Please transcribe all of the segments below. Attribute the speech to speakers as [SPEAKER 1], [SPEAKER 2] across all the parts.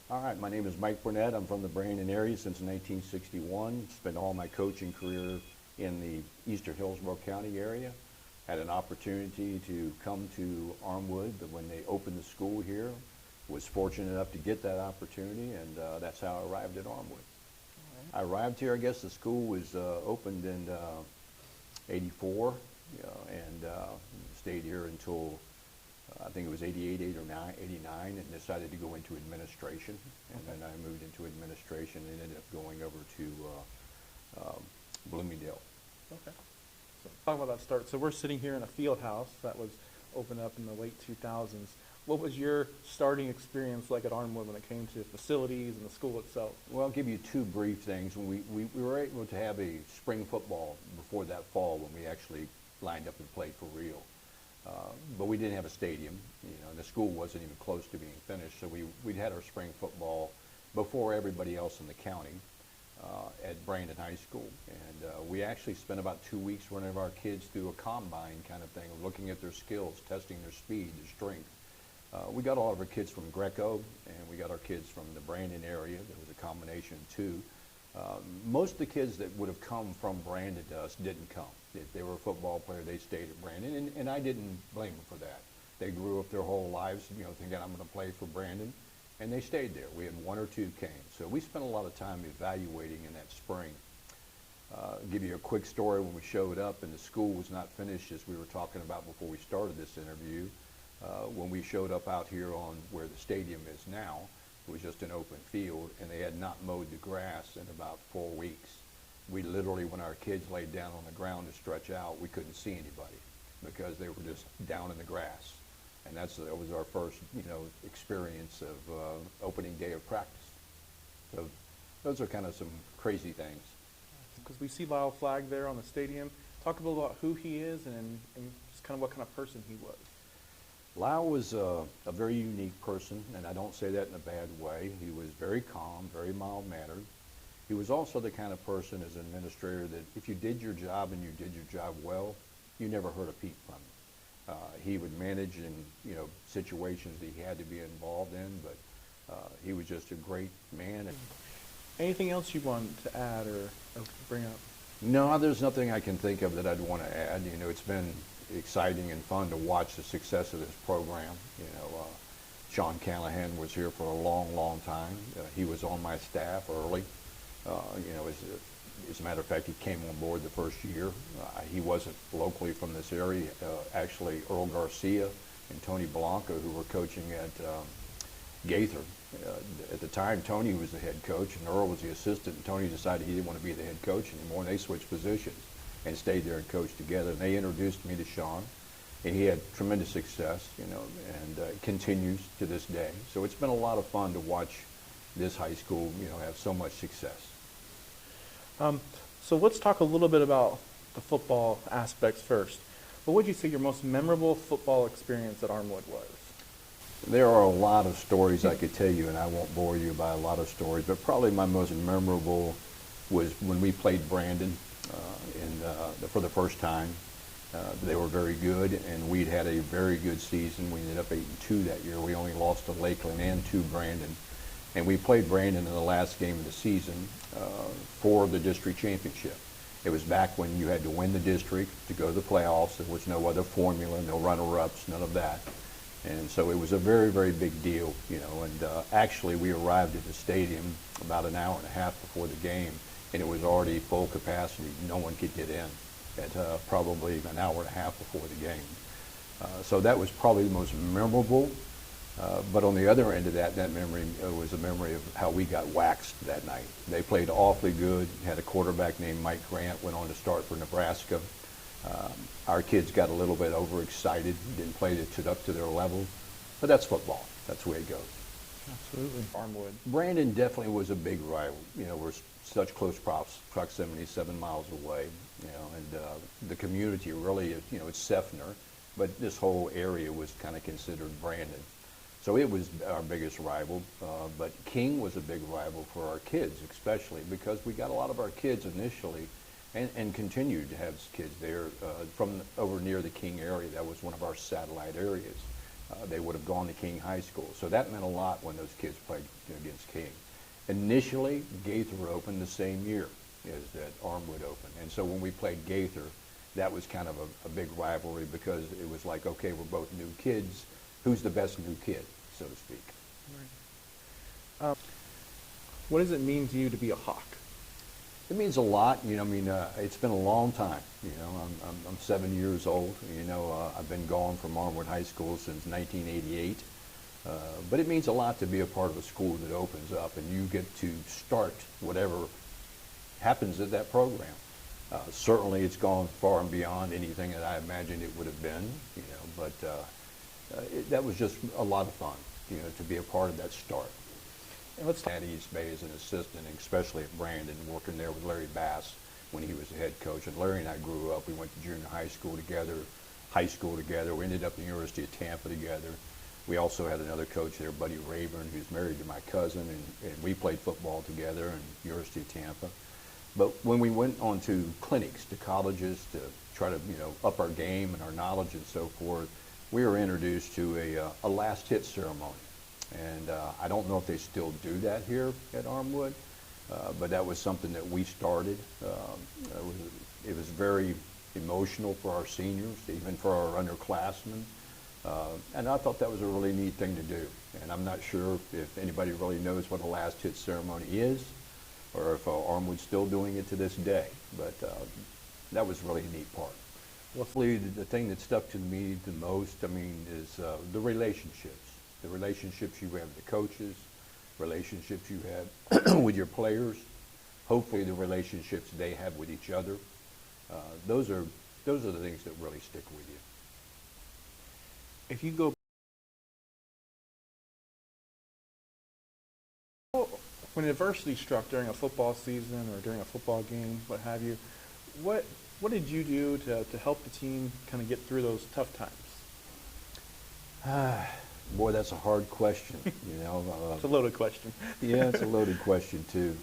[SPEAKER 1] All right, my name is Mike Burnett. I'm from the Brandon area since 1961. Spent all my coaching career in the eastern Hillsborough County area. Had an opportunity to come to Armwood when they opened the school here. Was fortunate enough to get that opportunity, and that's how I arrived at Armwood. I arrived here, I guess the school was opened in '84, and stayed here until I think it was 88, 8 or 9, 89, and decided to go into administration. And then I moved into administration and ended up going over to Bloomingdale.
[SPEAKER 2] Okay. So talk about that start. So we're sitting here in a field house that was opened up in the late 2000s. What was your starting experience like at Armwood when it came to facilities and the school itself?
[SPEAKER 1] Well, I'll give you two brief things. When we were able to have a spring football before that fall when we actually lined up and played for real. But we didn't have a stadium, and the school wasn't even close to being finished. So we'd had our spring football before everybody else in the county at Brandon High School. And we actually spent about 2 weeks running our kids through a combine kind of thing, looking at their skills, testing their speed, their strength. We got all of our kids from Greco, and we got our kids from the Brandon area. There was a combination too. Most of the kids that would have come from Brandon to us didn't come. If they were a football player, they stayed at Brandon, and I didn't blame them for that. They grew up their whole lives, thinking I'm going to play for Brandon, and they stayed there. We had one or two came. So we spent a lot of time evaluating in that spring. Give you a quick story. When we showed up and the school was not finished, as we were talking about before we started this interview, when we showed up out here on where the stadium is now, it was just an open field, and they had not mowed the grass in about 4 weeks. We literally, when our kids laid down on the ground to stretch out, we couldn't see anybody because they were just down in the grass. And that was our first, experience of opening day of practice. So those are kind of some crazy things.
[SPEAKER 2] Because we see Lyle Flagg there on the stadium. Talk a little about who he is and just kind of what kind of person he was.
[SPEAKER 1] Lyle was a very unique person, and I don't say that in a bad way. He was very calm, very mild-mannered. He was also the kind of person as an administrator that if you did your job and you did your job well, you never heard a peep from him. He would manage in situations that he had to be involved in, but he was just a great man.
[SPEAKER 2] Anything else you want to add or bring up?
[SPEAKER 1] No, there's nothing I can think of that I'd want to add. It's been exciting and fun to watch the success of this program. Sean Callahan was here for a long, long time. He was on my staff early. As a matter of fact, he came on board the first year. He wasn't locally from this area. Actually, Earl Garcia and Tony Blanco, who were coaching at Gaither. At the time, Tony was the head coach, and Earl was the assistant. And Tony decided he didn't want to be the head coach anymore, and they switched positions and stayed there and coached together. And they introduced me to Sean, and he had tremendous success, and continues to this day. So it's been a lot of fun to watch this high school, have so much success.
[SPEAKER 2] So let's talk a little bit about the football aspects first. What would you say your most memorable football experience at Armwood was?
[SPEAKER 1] There are a lot of stories I could tell you, and I won't bore you by a lot of stories, but probably my most memorable was when we played Brandon for the first time. They were very good, and we'd had a very good season. We ended up 8-2 that year. We only lost to Lakeland and to Brandon. And we played Brandon in the last game of the season for the district championship. It was back when you had to win the district to go to the playoffs. There was no other formula, no runner-ups, none of that. And so it was a very, very big deal, and actually we arrived at the stadium about an hour and a half before the game, and it was already full capacity. No one could get in at probably an hour and a half before the game. So that was probably the most memorable. But on the other end of that memory was a memory of how we got waxed that night. They played awfully good, had a quarterback named Mike Grant, went on to start for Nebraska. Our kids got a little bit overexcited, didn't play it up to their level, but that's football. That's the way it goes.
[SPEAKER 2] Absolutely. Armwood.
[SPEAKER 1] Brandon definitely was a big rival. We're such close proximity, 7 miles away, and the community really, it's Sefner, but this whole area was kind of considered Brandon. So it was our biggest rival, but King was a big rival for our kids, especially because we got a lot of our kids initially and continued to have kids there from over near the King area. That was one of our satellite areas. they would have gone to King High School. So that meant a lot when those kids played against King. Initially, Gaither opened the same year as that Armwood opened. And so when we played Gaither, that was kind of a big rivalry because it was like, okay, we're both new kids. Who's the best new kid, so to speak?
[SPEAKER 2] Right. What does it mean to you to be a Hawk?
[SPEAKER 1] It means a lot. You know, I mean, it's been a long time. You know, I'm 7 years old. You know, I've been gone from Armwood High School since 1988. But it means a lot to be a part of a school that opens up and you get to start whatever happens at that program. Certainly it's gone far and beyond anything that I imagined it would have been, you know, but that was just a lot of fun, you know, to be a part of that start. And let's at East Bay as an assistant, and especially at Brandon, working there with Larry Bass when he was the head coach. And Larry and I grew up. We went to junior high school together, high school together. We ended up at the University of Tampa together. We also had another coach there, Buddy Rayburn, who's married to my cousin, and we played football together in University of Tampa. But when we went on to clinics, to colleges, to try to, you know, up our game and our knowledge and so forth, we were introduced to a last hit ceremony. And I don't know if they still do that here at Armwood, but that was something that we started. It was very emotional for our seniors, even for our underclassmen. And I thought that was a really neat thing to do. And I'm not sure if anybody really knows what a last hit ceremony is, or if Armwood's still doing it to this day. But that was really a neat part. Well, the thing that stuck to me the most, I mean, is the relationships. The relationships you have with the coaches, relationships you have with your players, hopefully the relationships they have with each other. Those are the things that really stick with you.
[SPEAKER 2] If you go when adversity struck during a football season or during a football game, what have you, what did you do to help the team kind of get through those tough times?
[SPEAKER 1] Boy, that's a hard question, you know.
[SPEAKER 2] It's a loaded question.
[SPEAKER 1] Yeah, it's a loaded question, too.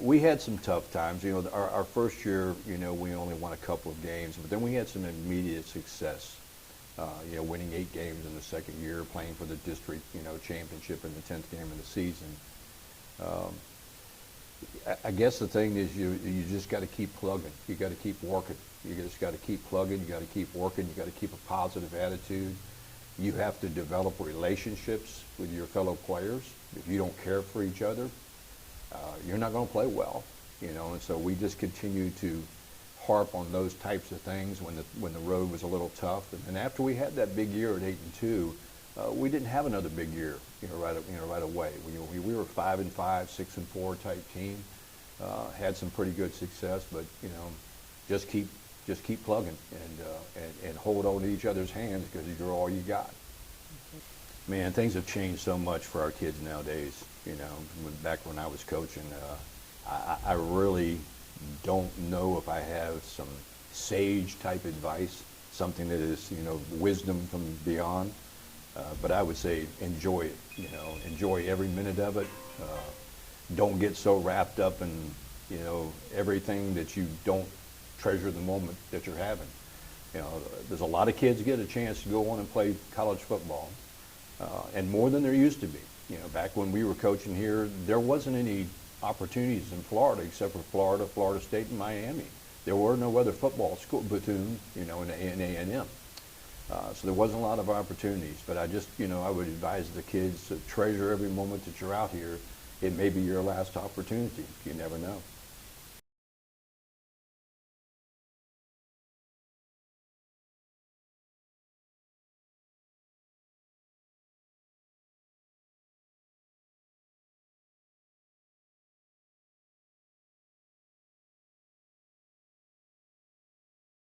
[SPEAKER 1] We had some tough times. You know, our first year, you know, we only won a couple of games, but then we had some immediate success. You know, winning 8 games in the second year, playing for the district, you know, championship in the 10th game of the season. I guess the thing is you just got to keep plugging. You got to keep working. You just got to keep plugging. You got to keep working. You got to keep a positive attitude. You have to develop relationships with your fellow players. If you don't care for each other, you're not going to play well, you know. And so we just continue to harp on those types of things when the road was a little tough. And after we had that big year at 8-2, we didn't have another big year, right away. We were 5-5, 6-4 type team. Had some pretty good success, but you know, just keep plugging and hold on to each other's hands because you're all you got. Man, things have changed so much for our kids nowadays. You know, back when I was coaching, I really don't know if I have some sage type advice, something that is, you know, wisdom from beyond. But I would say enjoy it. You know, enjoy every minute of it. Don't get so wrapped up in, you know, everything that you don't treasure the moment that you're having. You know, there's a lot of kids get a chance to go on and play college football, and more than there used to be. You know, back when we were coaching here, there wasn't any opportunities in Florida except for Florida, Florida State, and Miami. There were no other football school platoon, you know, in A&M. So there wasn't a lot of opportunities. But I just, you know, I would advise the kids to treasure every moment that you're out here. It may be your last opportunity. You never know.